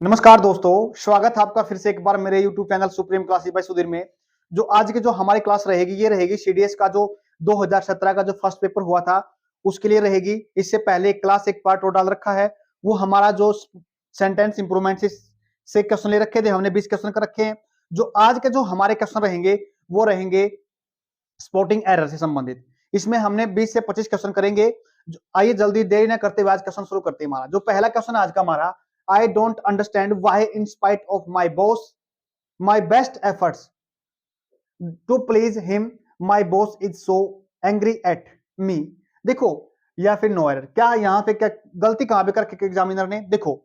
नमस्कार दोस्तों, स्वागत है आपका फिर से एक बार मेरे YouTube channel supreme classes bye Sudhir में। जो आज की जो हमारी क्लास रहेगी ये रहेगी सीडीएस का जो 2017 का जो फर्स्ट पेपर हुआ था उसके लिए रहेगी। इससे पहले एक क्लास एक पार्ट और डाल रखा है, वो हमारा जो सेंटेंस इंप्रूवमेंट से क्वेश्चन ले रखे थे, हमने 20 क्वेश्चन कर रखे हैं। जो आज के जो हमारे क्वेश्चन रहेंगे वो रहेंगे स्पॉटिंग एरर से संबंधित। इसमें हमने 20 से 25 क्वेश्चन करेंगे। आइए जल्दी देरी ना करते हुए आज क्वेश्चन शुरू करते हैं। हमारा जो पहला क्वेश्चन आज का हमारा, I don't understand why in spite of my boss, my best efforts to please him, my boss is so angry at me। देखो, या फिर नो एरर, क्या यहाँ पे क्या गलती कहां पे करके एग्जामिनर ने? देखो,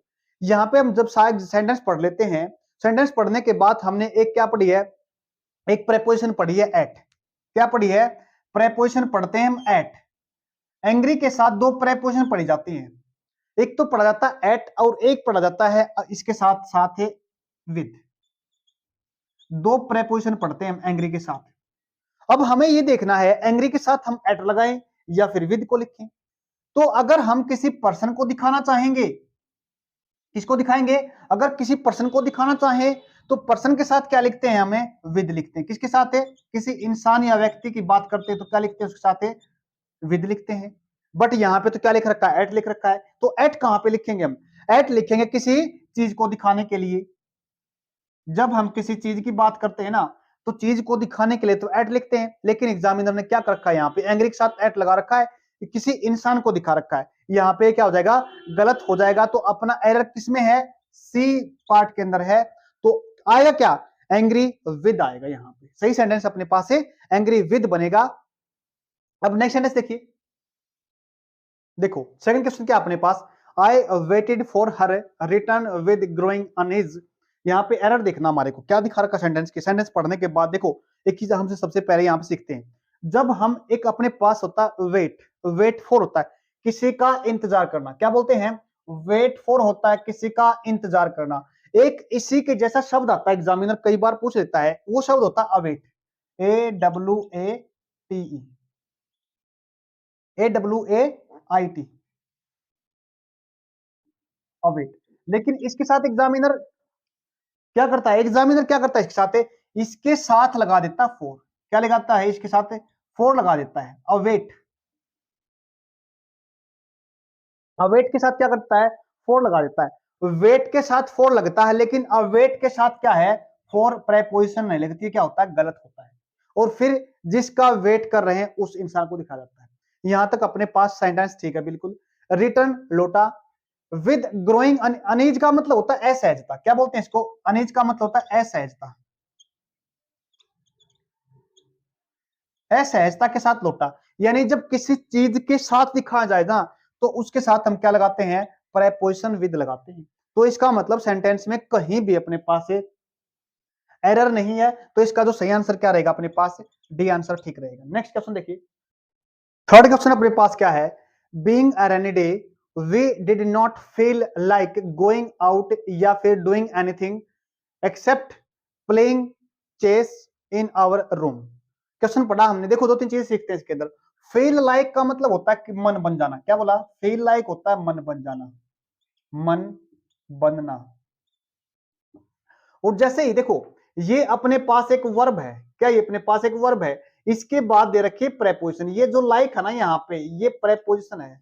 यहाँ पे हम जब सारे सेंटेंस पढ़ लेते हैं, सेंटेंस पढ़ने के बाद हमने एक क्या पढ़ी है, एक प्रेपोजिशन पढ़ी है एट। क्या पढ़ी है? प्रेपोजिशन पढ़ते हैं हम एट। एंग्री के साथ दो प्रेपोजिशन पढ़ी जाती हैं, एक तो पढ़ा जाता है एट और एक पढ़ा जाता है इसके साथ साथ है विद। दो प्रेपोजिशन पढ़ते हैं हम एंग्री के साथ। अब हमें ये देखना है एंग्री के साथ हम एट लगाएं या फिर विद को लिखें। तो अगर हम किसी पर्सन को दिखाना चाहेंगे, किसको दिखाएंगे? अगर किसी पर्सन को दिखाना चाहें तो पर्सन के साथ क्या लिखते हैं? हमें विद लिखते हैं। किसके साथ है? किसी इंसान या व्यक्ति की बात करते हैं तो क्या लिखते हैं? उसके साथ है विद लिखते हैं। बट यहां पे तो क्या लिख रखा है? एट लिख रखा है। तो एट कहां पे लिखेंगे हम? एट लिखेंगे किसी चीज को दिखाने के लिए। जब हम किसी चीज की बात करते हैं ना तो चीज को दिखाने के लिए तो एट लिखते हैं, लेकिन एग्जामिनर ने क्या कर रखा है? यहाँ पे एंग्री के साथ एट लगा रखा है, किसी इंसान को दिखा रखा है। यहाँ पे क्या हो जाएगा? गलत हो जाएगा। तो अपना एरर किसमें है? सी पार्ट के अंदर है। तो आएगा क्या? एंग्री विद आएगा। यहाँ पे सही सेंटेंस अपने पास है, एंग्री विद बनेगा। अब नेक्स्ट सेंटेंस देखिए। देखो सेकंड क्वेश्चन क्या अपने पास, I waited for her return with growing unease. यहाँ पे एरर देखना हमारे को क्या दिखा रखा सेंटेंस के। सेंटेंस पढ़ने के बाद देखो एक चीज हमसे सबसे पहले यहाँ पे सीखते हैं। जब हम एक अपने पास होता है वेट, वेट फॉर होता है किसी का इंतजार करना। क्या बोलते हैं? वेट फॉर होता है किसी का इंतजार करना। एक इसी के जैसा शब्द आता है, एग्जामिनर कई बार पूछ लेता है, वो शब्द होता है अवेट। AWATE, AWAIT, await. लेकिन इसके साथ एग्जामिनर क्या करता है? एग्जामिनर क्या करता है इसके साथ? इसके साथ लगा देता है फोर। क्या लगाता है? इसके साथ फोर लगा देता है। अवेट, अवेट के साथ क्या करता है? फोर लगा देता है। वेट के साथ फोर लगता है, लेकिन अवेट के साथ क्या है? फोर प्रेपोजिशन नहीं लगती। क्या होता है? गलत होता है। और फिर जिसका वेट कर रहे हैं उस इंसान को दिखा जाता है। यहां तक अपने पास सेंटेंस ठीक है बिल्कुल। रिटर्न लौटा विद ग्रोइंग अनीज का मतलब होता है असहजता। क्या बोलते हैं इसको? अनीज का मतलब होता है असहजता। असहजता के साथ लौटा, यानी जब किसी चीज के साथ दिखाया जाए ना तो उसके साथ हम क्या लगाते हैं? प्रेपोजिशन विद लगाते हैं। तो इसका मतलब सेंटेंस में कहीं भी अपने पास एरर नहीं है। तो इसका जो सही आंसर क्या रहेगा अपने पास? डी आंसर ठीक रहेगा। नेक्स्ट क्वेश्चन देखिए। थर्ड क्वेश्चन अपने पास क्या है? Being a rainy day we did not feel like going out या फिर doing anything except playing chess in our room. Question पढ़ा हमने, देखो दो तीन चीजें सीखते हैं इसके अंदर। फील लाइक का मतलब होता है कि मन बन जाना। क्या बोला? फील लाइक होता है मन बन जाना, मन बनना। और जैसे ही देखो ये अपने पास एक वर्ब है। क्या ये अपने पास एक वर्ब है? इसके बाद दे रखी प्रेपोजिशन। ये जो लाइक है ना यहाँ पे, ये प्रेपोजिशन है।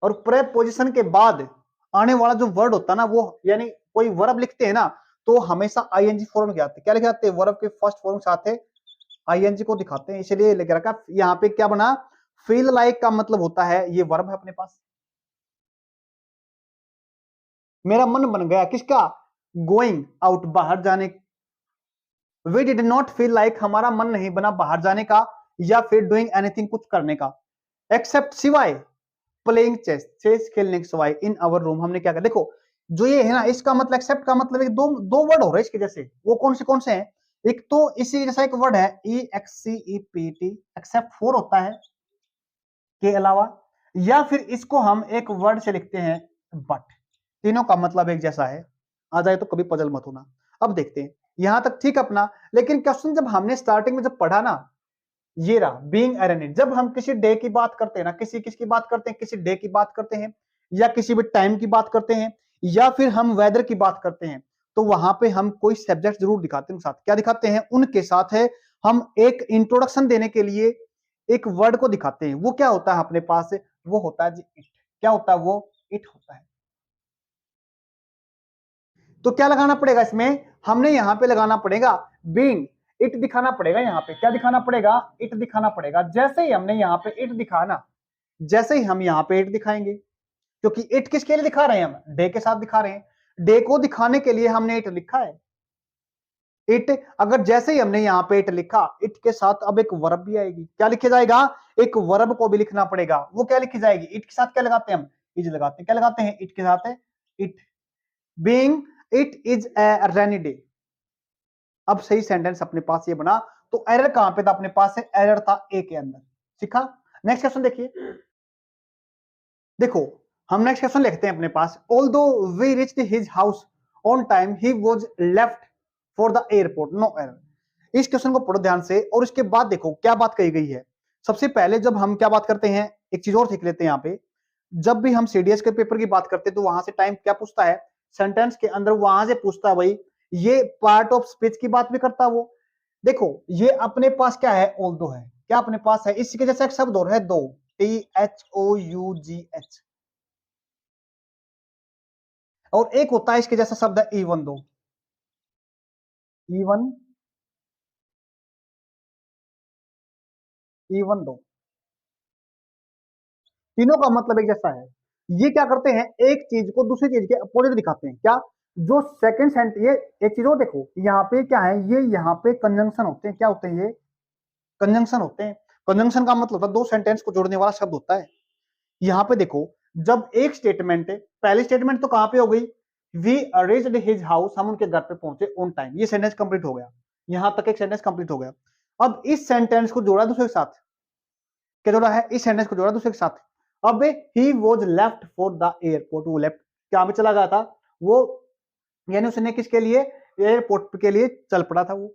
और प्रेपोजिशन के बाद आने वाला जो वर्ड होता है ना, वो यानी कोई वर्ब लिखते हैं ना तो हमेशा आईएनजी फॉर्म के आते हैं। क्या लिखे जाते हैं? वर्ब के फर्स्ट फॉर्म के साथ आईएनजी को दिखाते हैं, इसलिए लिख रखा। यहाँ पे क्या बना? फील लाइक का मतलब होता है ये वर्ब है अपने पास। मेरा मन बन गया किसका? गोइंग आउट, बाहर जाने। We did not feel like, हमारा मन नहीं बना बाहर जाने का या फिर डूइंग एनीथिंग, कुछ करने का, एक्सेप्ट सिवाय प्लेइंग चेस, चेस खेलने के सिवाय इन आवर रूम। हमने क्या किया? देखो जो ये है ना, इसका मतलब एक्सेप्ट का मतलब दो दो वर्ड हो रहे हैं इसके जैसे। वो कौन से हैं? एक तो इसी जैसा एक वर्ड है EXCEPT, एक्सेप्ट फोर होता है के अलावा, या फिर इसको हम एक वर्ड से लिखते हैं बट। तीनों का मतलब एक जैसा है। आ जाए तो कभी पजल मत होना। अब देखते हैं यहां तक ठीक अपना। लेकिन क्वेश्चन जब हमने स्टार्टिंग में जब पढ़ा ना, ये रहा बीइंग अरेनेड। जब हम किसी डे की बात करते हैं ना, किसी किसकी बात करते हैं? किसी डे की बात करते हैं, या किसी भी टाइम की बात करते हैं या फिर हम वेदर की बात करते हैं, तो वहां पे हम कोई सब्जेक्ट जरूर दिखाते हैं साथ। क्या दिखाते हैं? उनके साथ है हम एक इंट्रोडक्शन देने के लिए एक वर्ड को दिखाते हैं। वो क्या होता है अपने पास? वो होता है जी इट। क्या होता है वो? इट होता है। तो क्या लगाना पड़ेगा इसमें? हमने यहां पे लगाना पड़ेगा बीइंग। इट दिखाना पड़ेगा। यहां पे क्या दिखाना पड़ेगा? इट दिखाना पड़ेगा। जैसे ही हमने यहां पे इट दिखा ना, जैसे ही हम यहां पे इट दिखाएंगे, क्योंकि इट किसके लिए दिखा रहे हैं? हम डे के साथ दिखा रहे हैं। डे को दिखाने के लिए हमने इट लिखा है। इट, अगर जैसे ही हमने यहां पे इट लिखा, इट के साथ अब एक वर्ब भी आएगी। क्या लिखे जाएगा? एक वर्ब को भी लिखना पड़ेगा। वो क्या लिखी जाएगी? इट के साथ क्या लगाते हैं हम? इज लगाते हैं। क्या लगाते हैं? इट के साथ है it. Being it is a rainy day. अब सही सेंटेंस अपने पास ये बना। तो एरर कहां पे था अपने पास? है एरर था ए के अंदर। सीखा? नेक्स्ट क्वेश्चन देखिए। देखो, हम नेक्स्ट क्वेश्चन लिखते हैं अपने पास। Although we reached his house on time he was left for the airport, no error. इस क्वेश्चन को पढ़ो ध्यान से और इसके बाद देखो क्या बात कही गई है। सबसे पहले जब हम क्या बात करते हैं, एक चीज और सीख लेते हैं यहां पे। जब भी हम सीडीएस के पेपर की बात करते हैं तो वहां से टाइम क्या पूछता है? सेंटेंस के अंदर वहां से पूछता है भाई, ये पार्ट ऑफ स्पीच की बात भी करता है वो। देखो, ये अपने पास क्या है? ऑल्दो है। क्या अपने पास है? इसके जैसा एक शब्द और है दो, THOUGH। और एक होता है इसके जैसा शब्द है even though. Even, even though, तीनों का मतलब एक जैसा है। ये क्या करते हैं? एक चीज को दूसरी चीज के अपोजिट दिखाते हैं। क्या? जो सेकंड सेंट, ये एक चीज और देखो, यहाँ पे क्या है? ये यहाँ पे कंजंक्शन होते हैं। क्या होते हैं? ये कंजंक्शन होते हैं। कंजंक्शन का मतलब होता है दो सेंटेंस को जोड़ने वाला शब्द होता है। यहाँ पे देखो, जब एक स्टेटमेंट है, पहली स्टेटमेंट तो कहां पे हो गई? वी रीच्ड हिज हाउस, हम उनके घर पे पहुंचे ऑन टाइम। ये सेंटेंस कंप्लीट हो गया। यहां तक एक सेंटेंस कंप्लीट हो गया। अब इस सेंटेंस को जोड़ा दूसरे के साथ। क्या जोड़ा है? इस सेंटेंस को जोड़ा दूसरे के साथ। अब he was left for the airport, वो लेफ्ट क्या पे चला गया था वो, यानी उसने किसके लिए? एयरपोर्ट के लिए चल पड़ा था वो।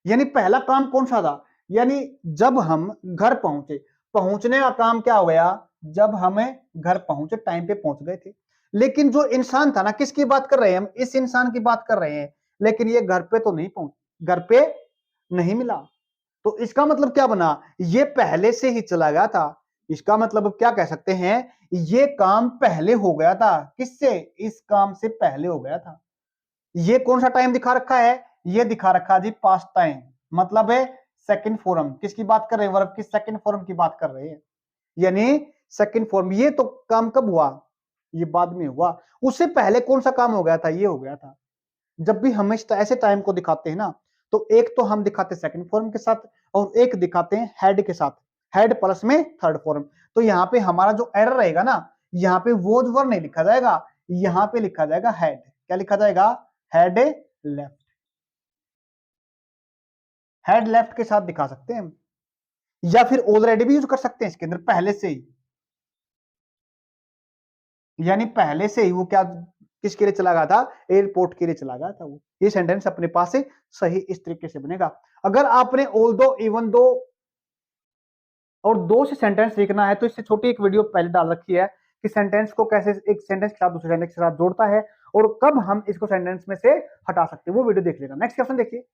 यानी पहला काम कौन सा था? यानी जब हम घर पहुंचे, पहुंचने का काम क्या हो गया? जब हमें घर पहुंचे, टाइम पे पहुंच गए थे। लेकिन जो इंसान था ना, किसकी बात कर रहे हैं हम? इस इंसान की बात कर रहे हैं। लेकिन ये घर पे तो नहीं पहुंच, घर पे नहीं मिला। तो इसका मतलब क्या बना? ये पहले से ही चला गया था। इसका मतलब क्या कह सकते हैं? ये काम पहले हो गया था। किससे? इस काम से पहले हो गया था। ये कौन सा टाइम दिखा रखा है? ये दिखा रखा जी पास्ट टाइम। मतलब है सेकंड फॉर्म। किसकी बात कर रहे हैं? वर्ब की सेकंड फॉर्म की बात कर रहे हैं। यानी सेकंड फॉर्म। ये तो काम कब हुआ? ये बाद में हुआ। उससे पहले कौन सा काम हो गया था? ये हो गया था। जब भी हम इस ऐसे टाइम को दिखाते हैं ना, तो एक तो हम दिखाते हैं सेकंड फॉर्म के साथ और एक दिखाते हैं हेड के साथ। हेड प्लस में थर्ड फॉर्म। तो यहाँ पे हमारा जो एरर रहेगा ना, यहाँ पे वोज वर नहीं लिखा जाएगा, यहाँ पे लिखा जाएगा हेड। क्या लिखा जाएगा? Head left. हेड लेफ्ट के साथ दिखा सकते हैं हम, या फिर ऑलरेडी भी यूज कर सकते हैं इसके अंदर पहले से ही। यानी पहले से ही वो क्या, किसके लिए चला गया था? एयरपोर्ट के लिए चला गया था वो। ये सेंटेंस अपने पास से सही इस तरीके से बनेगा। अगर आपने ऑल दो, इवन दो और दो से सेंटेंस लिखना है तो इससे छोटी एक वीडियो पहले डाल रखी है कि सेंटेंस को कैसे एक सेंटेंस के साथ दूसरे सेंटेंस के साथ जोड़ता है और कब हम इसको सेंटेंस में से हटा सकते हैं। वो वीडियो देख लेना। नेक्स्ट क्वेश्चन देखिए।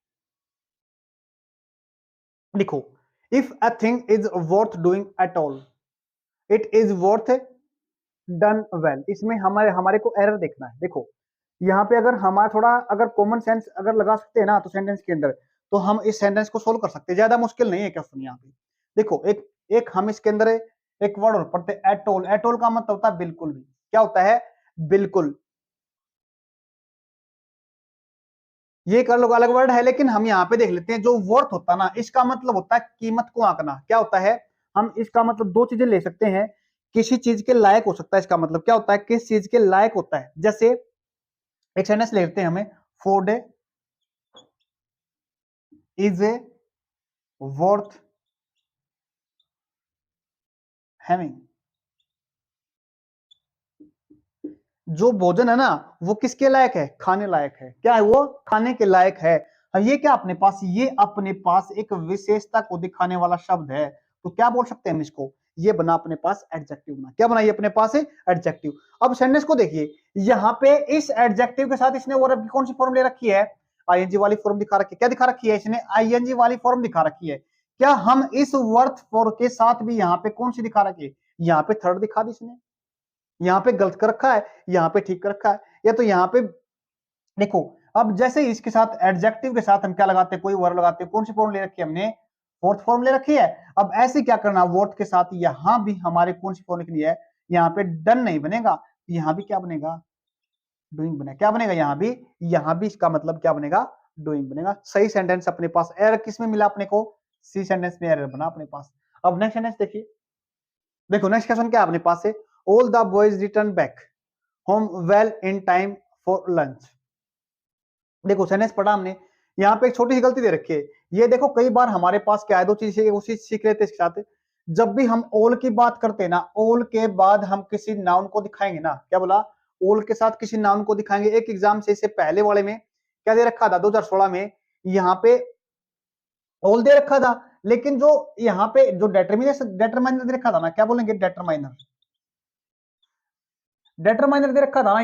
लिखो, if a thing is worth doing at all, it is worth done well. इसमें हमारे हमारे को एरर देखना है। देखो, यहाँ पे अगर हमारा थोड़ा अगर कॉमन सेंस अगर लगा सकते हैं ना, तो सेंटेंस के अंदर तो हम इस सेंटेंस को सोल्व कर सकते हैं। ज्यादा मुश्किल नहीं है क्वेश्चन यहाँ पे। देखो, एक एक हम इसके अंदर एक वर्ड और पढ़ते हैं एटोल। एटोल का मतलब होता है बिल्कुल भी। क्या होता है? बिल्कुल। ये एक अलग अलग वर्ड है, लेकिन हम यहाँ पे देख लेते हैं। जो वर्थ होता है ना, इसका मतलब होता है कीमत को आंकना। क्या होता है? हम इसका मतलब दो चीजें ले सकते हैं। किसी चीज के लायक हो सकता है। इसका मतलब क्या होता है? किस चीज के लायक होता है। जैसे एक सेंटेंस ले लेते हैं हमें, food is a worth having. जो भोजन है ना, वो किसके लायक है? खाने लायक है। क्या है वो? खाने के लायक है। अब ये क्या अपने पास? ये अपने पास एक विशेषता को दिखाने वाला शब्द है। तो क्या बोल सकते हैं हम इसको? ये बना अपने पास एडजेक्टिव बना। क्या बना ये अपने पास है एडजेक्टिव। अब सेंटेंस को देखिए, यहाँ पे इस एडजेक्टिव के साथ इसने वर्ब की कौन सी फॉर्म ले रखी है, आईएनजी वाली फॉर्म दिखा रखी है। क्या दिखा रखी है इसने, आईएनजी वाली फॉर्म दिखा रखी है। क्या हम इस वर्ब फॉर के साथ भी यहाँ पे कौन सी दिखा रखी है, यहाँ पे थर्ड दिखा दी इसने, यहाँ पे गलत कर रखा है, यहाँ पे ठीक कर रखा है, या तो यहाँ पे देखो। अब जैसे इसके साथ एडजेक्टिव के साथ हम क्या लगाते हैं, कोई वर्ड लगाते हैं, कौन सी फॉर्म ले रखी है हमने, फोर्थ फॉर्म ले रखी है। अब ऐसे क्या करना, वर्ड के साथ यहां भी हमारे कौन सी फॉर्म लिखनी है, यहाँ पे डन नहीं बनेगा, यहाँ भी क्या बनेगा, डूइंग बनेगा। क्या बनेगा यहाँ भी इसका मतलब क्या बनेगा, डूइंग बनेगा। सही सेंटेंस अपने पास। एरर किस में मिला अपने को, सी सेंटेंस में एरर बना अपने पास। अब नेक्स्ट सेंटेंस देखिए, देखो नेक्स्ट क्वेश्चन क्या अपने पास है, all the boys return back home well in time for lunch. देखो सेंटेंस पढ़ा हमने, यहाँ पे एक छोटी सी गलती दे रखी है। ये देखो कई बार हमारे पास क्या है, दो चीजें उसी सीख लेते इसके साथ। जब भी हम ऑल की बात करते हैं ना, ऑल के बाद हम किसी नाउन को दिखाएंगे ना, क्या बोला, ऑल के साथ किसी नाउन को दिखाएंगे। एक एग्जाम से इससे पहले वाले में क्या दे रखा था, 2016 में यहाँ पे ऑल दे रखा था, लेकिन जो यहाँ पे जो डेटरमाइनर दे रखा था ना, क्या बोलेंगे, डेटरमाइनर दे रखा था ना,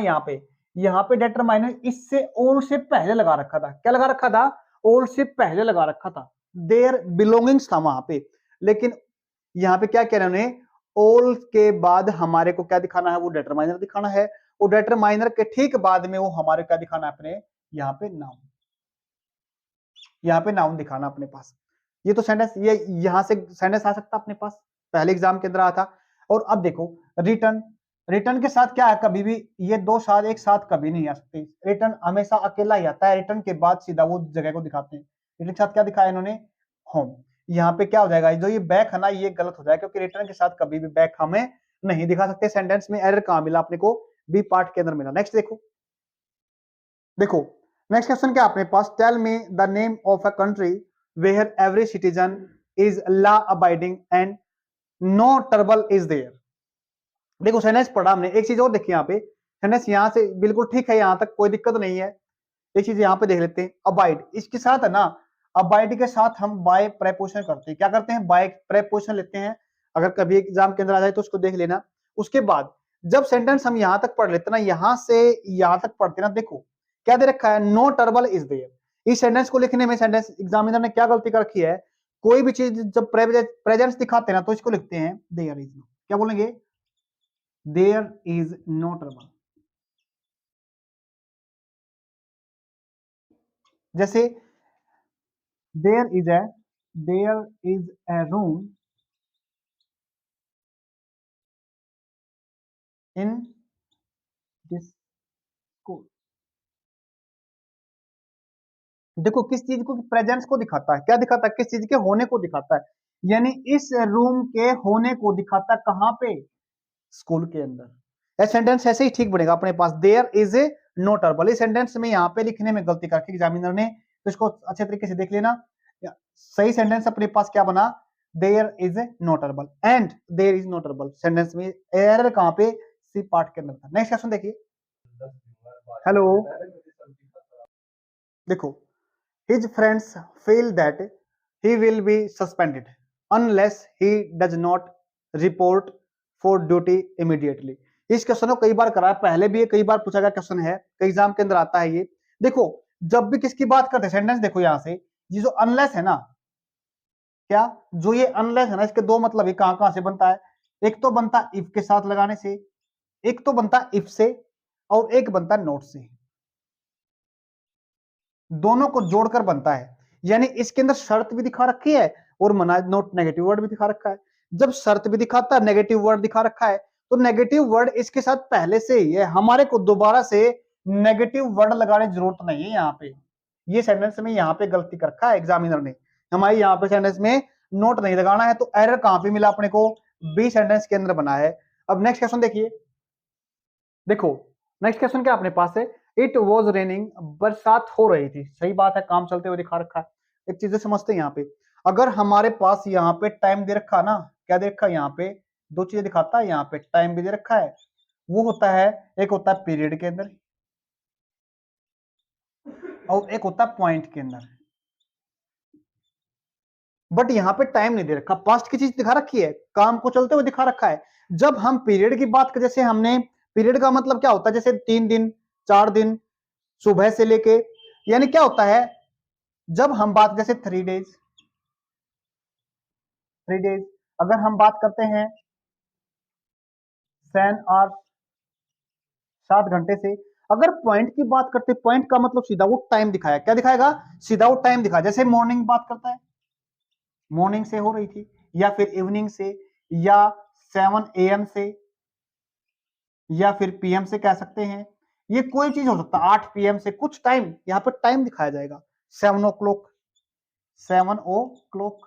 यहाँ पे डेटरमाइनर इससे ऑल से पहले लगा रखा था। क्या लगा रखा था, ऑल से पहले लगा रखा था, देयर बिलोंगिंग्स था वहां पे। लेकिन यहाँ पे क्या कह रहे हैं, ऑल के बाद हमारे को क्या दिखाना है, वो डेटरमाइनर दिखाना है। वो डेटरमाइनर के ठीक बाद में वो हमारे क्या दिखाना है, अपने यहाँ पे नाउन दिखाना अपने पास। ये तो सेंटेंस, ये यहां से सेंटेंस आ सकता अपने पास, पहले एग्जाम के अंदर आया था। और अब देखो रिटर्न के साथ क्या है, कभी भी ये दो साथ एक साथ कभी नहीं आ सकते। रिटर्न हमेशा अकेला ही आता है, रिटर्न के बाद सीधा वो जगह को दिखाते हैं। रिटर्न के साथ क्या दिखाया इन्होंने, होम। यहाँ पे क्या हो जाएगा, जो ये बैक है ना, ये गलत हो जाएगा, क्योंकि रिटर्न के साथ कभी भी बैक हमें नहीं दिखा सकते। सेंटेंस में एरर कहां मिला अपने को, बी पार्ट के अंदर मिला। नेक्स्ट देखो नेक्स्ट क्वेश्चन क्या अपने पास, tell me the name of a country where every citizen is law abiding and no trouble is there. देखो सेंटेंस पढ़ा हमने, एक चीज और देखिए यहाँ पे, सेंटेंस यहाँ से बिल्कुल ठीक है, यहाँ तक कोई दिक्कत नहीं है। एक चीज यहाँ पे देख लेते हैं, अबाइड, इसके साथ है ना, अबाइड के साथ हम बाय प्रेपोजिशन करते हैं। क्या करते हैं, बाय प्रेपोजिशन लेते हैं। अगर कभी एग्जाम के अंदर आ जाए तो उसको देख लेना। उसके बाद जब सेंटेंस हम यहाँ तक पढ़ लेते ना, यहाँ से यहाँ तक पढ़ते ना, देखो क्या दे रखा है, नो टर्बल इज देयर। इस सेंटेंस को लिखने में सेंटेंस एग्जामिनर ने क्या गलती कर रखी है, कोई भी चीज जब प्रेजेंस दिखाते हैं ना, तो इसको लिखते हैं देयर इज नो। क्या बोलेंगे, देयर इज नो ट्रबल। जैसे there is a room in this school. देखो किस चीज को, प्रेजेंस को दिखाता है, क्या दिखाता है, किस चीज के होने को दिखाता है, यानी इस रूम के होने को दिखाता है, कहां पे, स्कूल के अंदर। यह सेंटेंस ऐसे ही ठीक बनेगा अपने पास, there is a no trouble. इस सेंटेंस में यहाँ पे लिखने में गलती करके एग्जामिनर ने, तो इसको अच्छे तरीके से देख लेना। सही सेंटेंस अपने पास क्या बना, there is a no trouble and there is no trouble. Sentence में एरर कहां पे, सी पार्ट के अंदर था। नेक्स्ट क्वेश्चन देखिए, हेलो, देखो his friends feel that he will be suspended unless he does not report for duty immediately। इस question को कई बार करा है, पहले भी ये कई बार पूछा गया क्वेश्चन है, कई एग्जाम के अंदर आता है ये। देखो जब भी किसकी बात करते हैं, सेंटेंस देखो यहाँ से, ये जो अनलेस है ना, क्या जो ये अनलेस है ना, इसके दो मतलब, ये कहां कहां से बनता है, एक तो बनता है इफ के साथ लगाने से, एक तो बनता है इफ से, और एक बनता है नोट से। दोनों को जोड़कर बनता है, यानी इसके अंदर शर्त भी दिखा रखी है और मना नोट नेगेटिव वर्ड भी दिखा रखा है। जब शर्त भी दिखाता है, नेगेटिव वर्ड दिखा रखा है, तो नेगेटिव वर्ड इसके साथ पहले से ही है, हमारे को दोबारा से नेगेटिव वर्ड लगाने की जरूरत नहीं है। यहाँ पे ये सेंटेंस में यहाँ पे गलती कर रखा है एग्जामिनर ने, हमारे यहाँ पे सेंटेंस में नोट नहीं लगाना है, तो एरर कहां पे मिला अपने को, बी सेंटेंस के अंदर बना है। अब नेक्स्ट क्वेश्चन देखिए, देखो नेक्स्ट क्वेश्चन क्या अपने पास है, इट वॉज रेनिंग, बरसात हो रही थी। सही बात है, काम चलते हुए दिखा रखा है। एक चीज समझते हैं यहाँ पे, अगर हमारे पास यहाँ पे टाइम दे रखा ना, क्या दे रखा है यहाँ पे, दो चीजें दिखाता है, यहाँ पे टाइम भी दे रखा है, वो होता है, एक होता है पीरियड के अंदर और एक होता है पॉइंट के अंदर। बट यहाँ पे टाइम नहीं दे रखा, पास्ट की चीज दिखा रखी है, काम को चलते हुए दिखा रखा है। जब हम पीरियड की बात करें, जैसे हमने पीरियड का मतलब क्या होता है, जैसे 3 दिन 4 दिन सुबह से लेके, यानी क्या होता है, जब हम बात जैसे 3 डेज अगर हम बात करते हैं 7 आवर्स 7 घंटे से, अगर पॉइंट की बात करते हैं, पॉइंट का मतलब सीधा वो टाइम दिखाया, क्या दिखाएगा, सीधा वो टाइम दिखाया। जैसे मॉर्निंग बात करता है, मॉर्निंग से हो रही थी, या फिर इवनिंग से, या 7 AM से, या फिर PM से कह सकते हैं, ये कोई चीज हो सकता है, 8 PM से, कुछ टाइम यहाँ पर टाइम दिखाया जाएगा। 7 o'clock, 7 o'clock,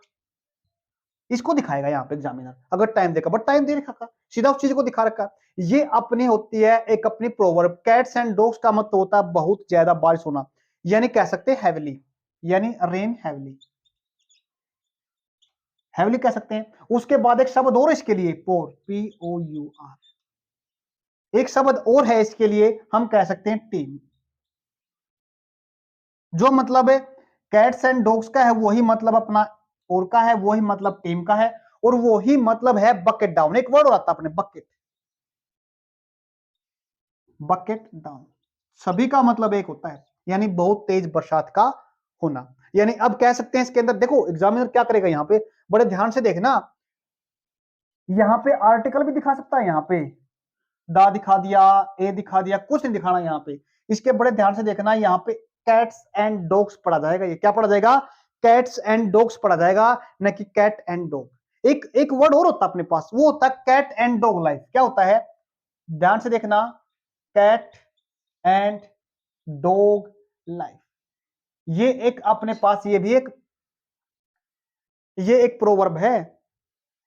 इसको दिखाएगा यहाँ पे एग्जामिनर अगर टाइम देगा, बट टाइम दे रखा, सीधा उस चीज को दिखा रखा। ये अपनी होती है एक अपनी प्रोवर्ब। कैट्स एंड डॉग्स का मतलब होता है बहुत ज्यादा बारिश होना, यानी कह सकते हैं हैविली, यानी रेन हैविली, हैविली कह सकते हैं। उसके बाद एक शब्द और इसके लिए, पोर, POUR, एक शब्द और है इसके लिए, हम कह सकते हैं टीम। जो मतलब है कैट्स एंड डॉग्स का है वही मतलब अपना और का है, वही मतलब टीम का है, और वही मतलब है बकेट डाउन। एक वर्ड और आता है अपने बकेट, बकेट डाउन, सभी का मतलब एक होता है, यानी बहुत तेज बरसात का होना। यानी अब कह सकते हैं इसके अंदर देखो एग्जामिनर क्या करेगा, यहाँ पे बड़े ध्यान से देखना, यहाँ पे आर्टिकल भी दिखा सकता है, यहाँ पे दा दिखा दिया, ए दिखा दिया, कुछ नहीं दिखाना यहाँ पे। इसके बड़े ध्यान से देखना, यहाँ पे कैट्स एंड डॉग्स पढ़ा जाएगा। ये क्या पढ़ा जाएगा, कैट्स एंड डॉग्स पढ़ा जाएगा, न कि कैट एंड डॉग। एक एक वर्ड और होता है अपने पास, वो होता है कैट एंड डॉग लाइफ। क्या होता है, ध्यान से देखना, कैट एंड डॉग लाइफ, ये एक अपने पास, ये एक प्रोवर्ब है।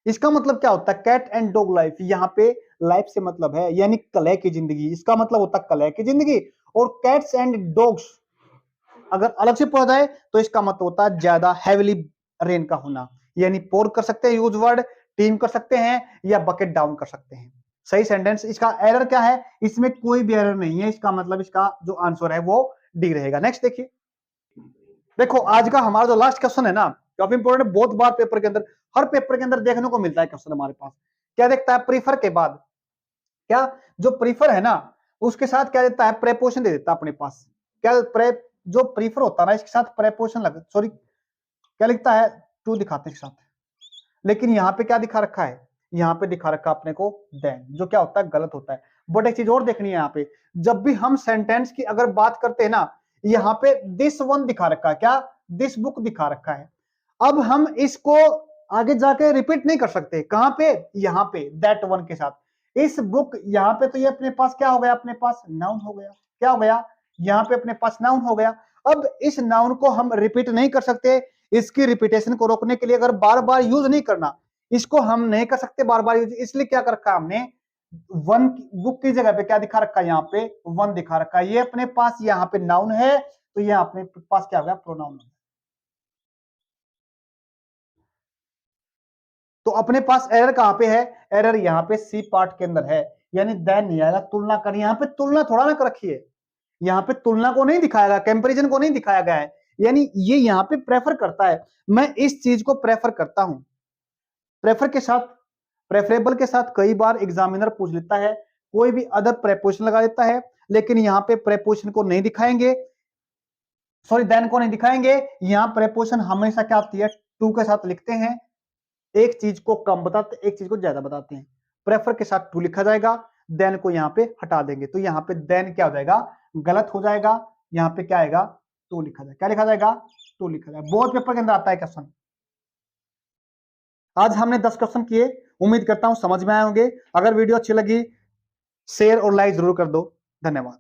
इसका मतलब क्या होता है, कैट एंड डॉग लाइफ, यहाँ पे लाइफ से मतलब है यानी कलह की जिंदगी, इसका मतलब होता है कलह की जिंदगी। और कैट्स एंड डॉग्स अगर अलग से पढ़ा जाए तो इसका मतलब होता है ज्यादा हैविली रेन का होना, यानी पोर कर सकते हैं यूज वर्ड, टीम कर सकते हैं, या बकेट डाउन कर सकते हैं। सही सेंटेंस। इसका एरर क्या है, इसमें कोई भी एरर नहीं है, इसका मतलब इसका जो आंसर है वो डी रहेगा। नेक्स्ट देखिए, देखो आज का हमारा जो लास्ट क्वेश्चन है ना, काफी इंपोर्टेंट, बहुत बार पेपर के अंदर, हर पेपर के अंदर देखने को मिलता है क्वेश्चन हमारे पास। क्या देखता है, प्रीफर के बाद, क्या जो प्रीफर है ना उसके साथ क्या देता है, प्रेपोजिशन दे देता है अपने पास। क्या जो प्रीफर होता है ना इसके साथ प्रेपोजिशन लग, सॉरी क्या लिखता है, टू दिखाते हैं साथ, लेकिन यहाँ पे क्या दिखा रखा है, यहाँ पे दिखा रखा अपने को देन, जो क्या होता है गलत होता है। बट एक चीज और देखनी है यहाँ पे, जब भी हम सेंटेंस की अगर बात करते हैं ना, यहाँ पे दिस वन दिखा रखा है, क्या, दिस बुक दिखा रखा है। अब हम इसको आगे जाके रिपीट नहीं कर सकते, कहां पे, यहाँ पे दैट वन के साथ। इस बुक, यहाँ पे तो ये अपने पास क्या हो गया, अपने पास नाउन हो गया, क्या हो गया, यहाँ पे अपने पास नाउन हो गया। अब इस नाउन को हम रिपीट नहीं कर सकते, इसकी रिपीटेशन को रोकने के लिए अगर बार बार यूज नहीं करना, इसको हम नहीं कर सकते बार बार यूज, इसलिए क्या कर रखा है हमने, वन बुक की जगह पे क्या दिखा रखा है, यहाँ पे वन दिखा रखा है। ये अपने पास यहाँ पे नाउन है, तो ये अपने पास क्या हो गया, प्रोनाउन। तो अपने पास एरर कहां पे है, एरर यहाँ पे सी पार्ट के अंदर है, यानी देन नहीं आएगा, तुलना कर, यहाँ पे तुलना थोड़ा ना कर रखी है, यहाँ पे तुलना को नहीं दिखाया, कंपैरिजन को नहीं दिखाया गया है, यानी ये यहाँ पे प्रेफर करता है। मैं इस चीज को प्रेफर करता हूं, प्रेफर के साथ, प्रेफरेबल के साथ कई बार एग्जामिनर पूछ लेता है, कोई भी अदर प्रेपोजिशन लगा देता है, लेकिन यहाँ पे प्रेपोजिशन को नहीं दिखाएंगे, सॉरी देन को नहीं दिखाएंगे। यहाँ प्रेपोजिशन हमेशा क्या होती है, टू के साथ लिखते हैं, एक चीज को कम बताते, एक चीज को ज्यादा बताते हैं। प्रेफर के साथ टू लिखा जाएगा, देन को यहाँ पे हटा देंगे, तो यहाँ पे देन क्या हो जाएगा, गलत हो जाएगा। यहाँ पे क्या आएगा, टू लिखा जाएगा, क्या लिखा जाएगा, टू लिखा जाएगा। बहुत पेपर के अंदर आता है क्वेश्चन। आज हमने 10 क्वेश्चन किए, उम्मीद करता हूं समझ में आए होंगे। अगर वीडियो अच्छी लगी शेयर और लाइक जरूर कर दो। धन्यवाद।